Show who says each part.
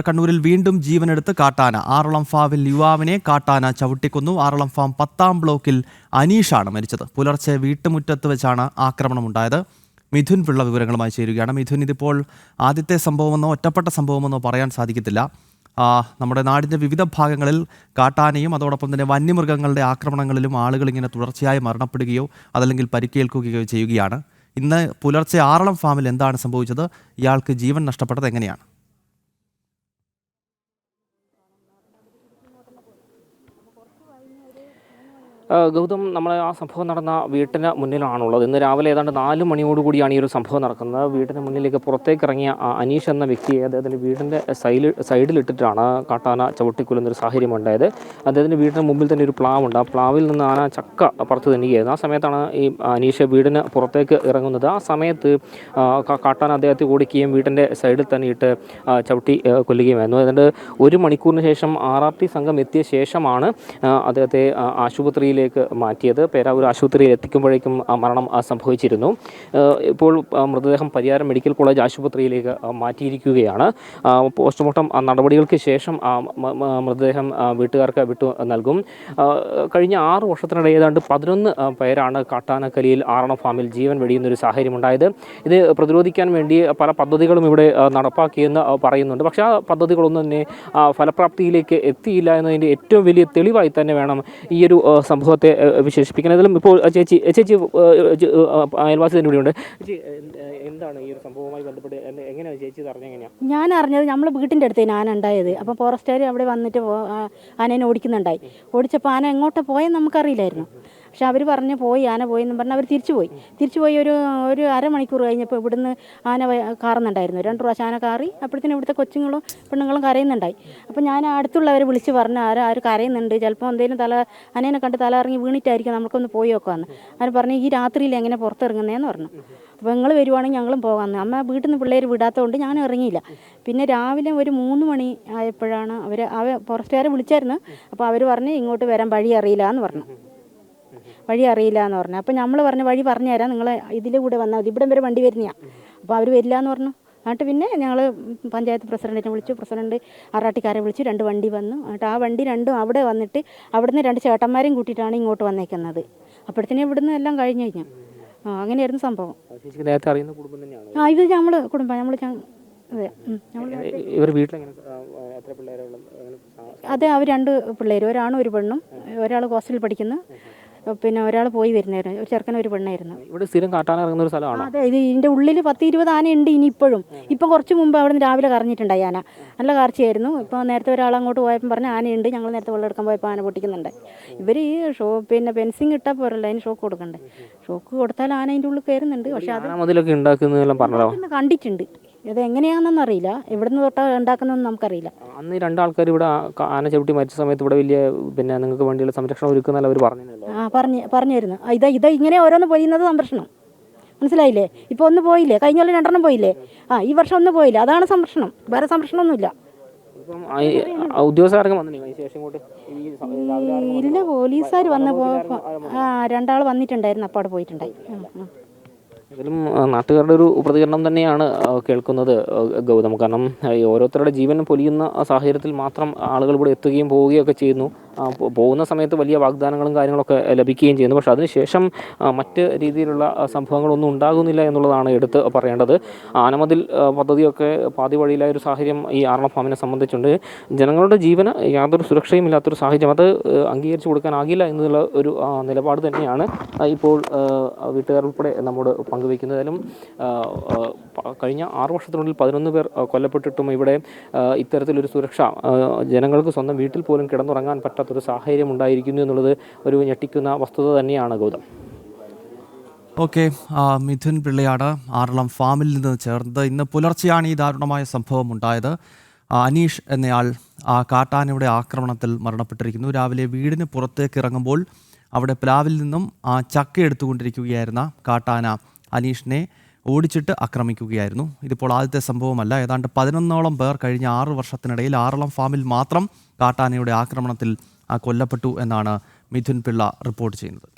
Speaker 1: കണ്ണൂരിൽ വീണ്ടും ജീവനെടുത്ത് കാട്ടാന. ആറളം ഫാമിൽ യുവാവിനെ കാട്ടാന ചവിട്ടിക്കൊന്നു. ആറളം ഫാം 10-ാം ബ്ലോക്കിൽ അനീഷാണ് മരിച്ചത്. പുലർച്ചെ വീട്ടുമുറ്റത്ത് വെച്ചാണ് ആക്രമണമുണ്ടായത്. മിഥുൻ പിള്ള വിവരങ്ങളുമായി ചേരുകയാണ്. മിഥുൻ, ഇതിപ്പോൾ ആദ്യത്തെ സംഭവമെന്നോ ഒറ്റപ്പെട്ട സംഭവമെന്നോ പറയാൻ സാധിക്കത്തില്ല. നമ്മുടെ നാടിൻ്റെ വിവിധ ഭാഗങ്ങളിൽ കാട്ടാനയും അതോടൊപ്പം തന്നെ വന്യമൃഗങ്ങളുടെ ആക്രമണങ്ങളിലും ആളുകൾ ഇങ്ങനെ തുടർച്ചയായി മരണപ്പെടുകയോ അതല്ലെങ്കിൽ പരിക്കേൽക്കുകയോ ചെയ്യുകയാണ്. ഇന്ന് പുലർച്ചെ ആറളം ഫാമിൽ എന്താണ് സംഭവിച്ചത്? ഇയാൾക്ക് ജീവൻ നഷ്ടപ്പെട്ടത് എങ്ങനെയാണ്?
Speaker 2: ഗൗതം, നമ്മൾ ആ സംഭവം നടന്ന വീട്ടിന് മുന്നിലാണുള്ളത്. ഇന്ന് രാവിലെ ഏതാണ്ട് 4 മണിയോടുകൂടിയാണ് ഈ ഒരു സംഭവം നടക്കുന്നത്. വീടിന് മുന്നിലേക്ക് പുറത്തേക്ക് ഇറങ്ങിയ അനീഷ് എന്ന വ്യക്തിയെ അദ്ദേഹത്തിൻ്റെ വീടിൻ്റെ സൈഡിലിട്ടിട്ടാണ് കാട്ടാന ചവിട്ടിക്കൊല്ലുന്നൊരു സാഹചര്യം ഉണ്ടായത്. അദ്ദേഹത്തിൻ്റെ വീടിന് മുമ്പിൽ തന്നെ ഒരു പ്ലാവുണ്ട്. ആ പ്ലാവിൽ നിന്ന് ആന ചക്ക പറിച്ചു തന്നിരിക്കുകയായിരുന്നു. ആ സമയത്താണ് ഈ അനീഷ് വീടിന് പുറത്തേക്ക് ഇറങ്ങുന്നത്. ആ സമയത്ത് കാട്ടാന അദ്ദേഹത്തെ ഓടിക്കുകയും വീടിൻ്റെ സൈഡിൽ തന്നെ ഇട്ട് ചവിട്ടി കൊല്ലുകയുമായിരുന്നു. ഏതാണ്ട് 1 മണിക്കൂറിന് ശേഷം RRT സംഘം എത്തിയ ശേഷമാണ് അദ്ദേഹത്തെ ആശുപത്രിയിലേക്ക് മാറ്റിയത്. പേരാവൂർ ആശുപത്രിയിൽ എത്തിക്കുമ്പോഴേക്കും മരണം സംഭവിച്ചിരുന്നു. ഇപ്പോൾ മൃതദേഹം പരിയാരം മെഡിക്കൽ കോളേജ് ആശുപത്രിയിലേക്ക് മാറ്റിയിരിക്കുകയാണ്. പോസ്റ്റ്മോർട്ടം നടപടികൾക്ക് ശേഷം മൃതദേഹം വീട്ടുകാർക്ക് വിട്ടു നൽകും. കഴിഞ്ഞ 6 വർഷത്തിനിടെ ഏതാണ്ട് 11 പേരാണ് കാട്ടാനക്കലിയിൽ ആറളം ഫാമിൽ ജീവൻ വെടിയുന്നൊരു സാഹചര്യമുണ്ടായത്. ഇത് പ്രതിരോധിക്കാൻ വേണ്ടി പല പദ്ധതികളും ഇവിടെ നടപ്പാക്കിയെന്ന് പറയുന്നുണ്ട്. പക്ഷേ ആ പദ്ധതികളൊന്നും തന്നെ ഫലപ്രാപ്തിയിലേക്ക് എത്തിയില്ല എന്നതിൻ്റെ ഏറ്റവും വലിയ തെളിവായി തന്നെ വേണം ഈ ഒരു സംഭവത്തെ വിശേഷിപ്പിക്കാൻ. അതിലും ഇപ്പോൾ ചേച്ചി അയൽവാസി തന്നെ ഇവിടെയുണ്ട്. എന്താണ് ഈ ഒരു സംഭവവുമായി ബന്ധപ്പെട്ട് എങ്ങനെയാണ് ചേച്ചി അറിഞ്ഞത്? എങ്ങനെയാണ്?
Speaker 3: ഞാൻ അറിഞ്ഞത് നമ്മൾ വീട്ടിൻ്റെ അടുത്ത് ആന ഉണ്ടായത്. അപ്പോൾ ഫോറസ്റ്റുകാർ അവിടെ വന്നിട്ട് ആനേനെ ഓടിക്കുന്നുണ്ടായി. ഓടിച്ചപ്പോൾ ആന എങ്ങോട്ട് പോയെന്ന് നമുക്കറിയില്ലായിരുന്നു. പക്ഷെ അവർ പറഞ്ഞ് ആന പോയി എന്ന് പറഞ്ഞാൽ അവർ തിരിച്ചു പോയി ഒരു അരമണിക്കൂർ കഴിഞ്ഞപ്പോൾ ഇവിടുന്ന് ആന കാറുന്നുണ്ടായിരുന്നു. 2 പ്രാവശ്യം ആന കാറി. അപ്പോഴത്തേനും ഇവിടുത്തെ കൊച്ചുങ്ങളും പെണ്ണുങ്ങളും കരയുന്നുണ്ടായി. അപ്പോൾ ഞാൻ അടുത്തുള്ളവരെ വിളിച്ച് പറഞ്ഞ് ആര് കരയുന്നുണ്ട്, ചിലപ്പോൾ എന്തെങ്കിലും ആനേനെ കണ്ട് തല ഇറങ്ങി വീണിട്ടായിരിക്കും, നമുക്കൊന്ന് പോയി നോക്കാമെന്ന്. അവർ പറഞ്ഞ് ഈ രാത്രിയിൽ എങ്ങനെ പുറത്തിറങ്ങുന്നതെന്ന് പറഞ്ഞു. അപ്പോൾ നിങ്ങൾ വരുവാണെങ്കിൽ ഞങ്ങളും പോകാമെന്ന്. അമ്മ വീട്ടിൽ നിന്ന് പിള്ളേർ വിടാത്തതുകൊണ്ട് ഞാൻ ഇറങ്ങിയില്ല. പിന്നെ രാവിലെ ഒരു 3 മണി ആയപ്പോഴാണ് അവർ ഫോറസ്റ്റുകാരെ വിളിച്ചായിരുന്നു. അപ്പോൾ അവർ പറഞ്ഞ് ഇങ്ങോട്ട് വരാൻ വഴി അറിയില്ല എന്ന് പറഞ്ഞു. അപ്പോൾ നമ്മൾ പറഞ്ഞു വഴി പറഞ്ഞു തരാം, നിങ്ങൾ ഇതിലെ കൂടെ വന്നാൽ മതി, ഇവിടം വരെ വണ്ടി വരുന്നതാണ്. അപ്പോൾ അവർ വരില്ല എന്ന് പറഞ്ഞു. എന്നിട്ട് പിന്നെ ഞങ്ങൾ പഞ്ചായത്ത് പ്രസിഡൻറ്റിനെ വിളിച്ചു. പ്രസിഡൻറ്റ് RRTക്കാരെ വിളിച്ചു. 2 വണ്ടി വന്നു. എന്നിട്ട് ആ വണ്ടി രണ്ടും അവിടെ വന്നിട്ട് അവിടുന്ന് 2 ചേട്ടന്മാരെയും കൂട്ടിയിട്ടാണ് ഇങ്ങോട്ട് വന്നേക്കുന്നത്. അപ്പോഴത്തേനും ഇവിടുന്ന് എല്ലാം കഴിഞ്ഞു. അങ്ങനെയായിരുന്നു സംഭവം.
Speaker 2: നേരത്തെ അറിയുന്ന കുടുംബം തന്നെയാണ്?
Speaker 3: ഇത് നമ്മൾ കുടുംബം. അതെ, അവർ 2 പിള്ളേർ, ഒരാണും ഒരു പെണ്ണും. ഒരാൾ ഹോസ്റ്റലിൽ പഠിക്കുന്നു, പിന്നെ ഒരാൾ പോയി വരുന്നായിരുന്നു. ഒരു ചെറുക്കനും ഒരു പെണ്ണായിരുന്നു.
Speaker 2: ഇവിടെ സ്ഥിരം കാട്ടാന ഇറങ്ങുന്ന ഒരു സ്ഥലമാണ്.
Speaker 3: അതെ, ഇതിൻ്റെ ഉള്ളിൽ 10-20 ആനയുണ്ട്. ഇപ്പം കുറച്ച് മുമ്പ് അവിടെ നിന്ന് രാവിലെ കറങ്ങിയിട്ടുണ്ടായി ആന. നല്ല കാർച്ചയായിരുന്നു. ഇപ്പോൾ നേരത്തെ ഒരാൾ അങ്ങോട്ട് പോയപ്പോൾ പറഞ്ഞ ആനയുണ്ട്, ഞങ്ങൾ നേരത്തെ വെള്ളം എടുക്കാൻ പോയപ്പോൾ ആന പൊട്ടിക്കുന്നുണ്ട്. ഇവർ ഈ ഫെൻസിങ് ഇട്ടാൽ പോരല്ലോ, അതിന് ഷോക്ക് കൊടുക്കണ്ടേ. ഷോക്ക് കൊടുത്താൽ ആന അതിൻ്റെ ഉള്ളിൽ കയറുന്നുണ്ട്. പക്ഷേ അത് കണ്ടിട്ടുണ്ട്. ഇത് എങ്ങനെയാണെന്നൊന്നും അറിയില്ല, എവിടുന്ന് തൊട്ടാണ് ഉണ്ടാക്കുന്നതെന്ന് നമുക്കറിയില്ല.
Speaker 2: അന്ന് 2 ആൾക്കാർ ഇവിടെ ആന ചവിട്ടി മരിച്ച സമയത്ത് ഇവിടെ വലിയ നിങ്ങൾക്ക് വേണ്ടിയുള്ള സംരക്ഷണം ഒരുക്കുന്നല്ല അവർ പറഞ്ഞല്ലോ.
Speaker 3: പറഞ്ഞിരുന്നു. ഇത് ഇങ്ങനെ ഓരോന്ന് പോയിരുന്നത് സംരക്ഷണം, മനസ്സിലായില്ലേ? ഇപ്പോൾ ഒന്ന് പോയില്ലേ, കഴിഞ്ഞ കൊല്ലം 2 പോയില്ലേ, ഈ വർഷം ഒന്ന് പോയില്ല, അതാണ് സംരക്ഷണം. വേറെ സംരക്ഷണമൊന്നുമില്ല. ഇല്ല, പോലീസുകാർ വന്നപ്പോൾ 2 ആൾ വന്നിട്ടുണ്ടായിരുന്നു. അപ്പോൾ അവിടെ പോയിട്ടുണ്ടായി.
Speaker 2: ഇതിലും നാട്ടുകാരുടെ ഒരു പ്രതികരണം തന്നെയാണ് കേൾക്കുന്നത്, ഗൗതം. കാരണം ഓരോരുത്തരുടെ ജീവൻ പൊലിയുന്ന സാഹചര്യത്തിൽ മാത്രം ആളുകൾ ഇവിടെ എത്തുകയും പോവുകയും ഒക്കെ ചെയ്യുന്നു. പോകുന്ന സമയത്ത് വലിയ വാഗ്ദാനങ്ങളും കാര്യങ്ങളൊക്കെ ലഭിക്കുകയും ചെയ്യുന്നു. പക്ഷേ അതിനുശേഷം മറ്റ് രീതിയിലുള്ള സംഭവങ്ങളൊന്നും ഉണ്ടാകുന്നില്ല എന്നുള്ളതാണ് എടുത്ത് പറയേണ്ടത്. ആനമതിൽ പദ്ധതിയൊക്കെ പാതി വഴിയിലായൊരു സാഹചര്യം ഈ ആറളം ഫാമിനെ സംബന്ധിച്ചുണ്ട്. ജനങ്ങളുടെ ജീവന് യാതൊരു സുരക്ഷയും ഇല്ലാത്തൊരു സാഹചര്യം, അത് അംഗീകരിച്ചു കൊടുക്കാനാകില്ല എന്നുള്ള ഒരു നിലപാട് തന്നെയാണ് ഇപ്പോൾ വീട്ടുകാർ ഉൾപ്പെടെ നമ്മോട് പങ്കുവയ്ക്കുന്നതിലും. കഴിഞ്ഞ 6 വർഷത്തിനുള്ളിൽ 11 പേർ കൊല്ലപ്പെട്ടിട്ടും ഇവിടെ ഇത്തരത്തിലൊരു സുരക്ഷ ജനങ്ങൾക്ക് സ്വന്തം വീട്ടിൽ പോലും കിടന്നുറങ്ങാൻ പറ്റാത്തൊരു സാഹചര്യം ഉണ്ടായിരിക്കുന്നു എന്നുള്ളത് ഒരു ഞെട്ടിക്കുന്ന വസ്തുത തന്നെയാണ്, ഗൗതം.
Speaker 1: ഓക്കെ, മിഥുൻ പിള്ളയാണ് ആറളം ഫാമിൽ നിന്ന് ചേർന്നത്. ഇന്ന് പുലർച്ചെയാണ് ഈ ദാരുണമായ സംഭവം ഉണ്ടായത്. അനീഷ് എന്നയാൾ കാട്ടാനയുടെ ആക്രമണത്തിൽ മരണപ്പെട്ടിരിക്കുന്നു. രാവിലെ വീടിന് പുറത്തേക്ക് ഇറങ്ങുമ്പോൾ അവിടെ പ്ലാവിൽ നിന്നും ചക്ക എടുത്തുകൊണ്ടിരിക്കുകയായിരുന്ന കാട്ടാന അനീഷിനെ ഓടിച്ചിട്ട് ആക്രമിക്കുകയായിരുന്നു. ഇതിപ്പോൾ ആദ്യത്തെ സംഭവമല്ല. ഏതാണ്ട് 11ഓളം പേർ കഴിഞ്ഞ 6 വർഷത്തിനിടയിൽ ആറളം ഫാമിൽ മാത്രം കാട്ടാനയുടെ ആക്രമണത്തിൽ കൊല്ലപ്പെട്ടു എന്നാണ് മിഥുൻ പിള്ള റിപ്പോർട്ട് ചെയ്യുന്നത്.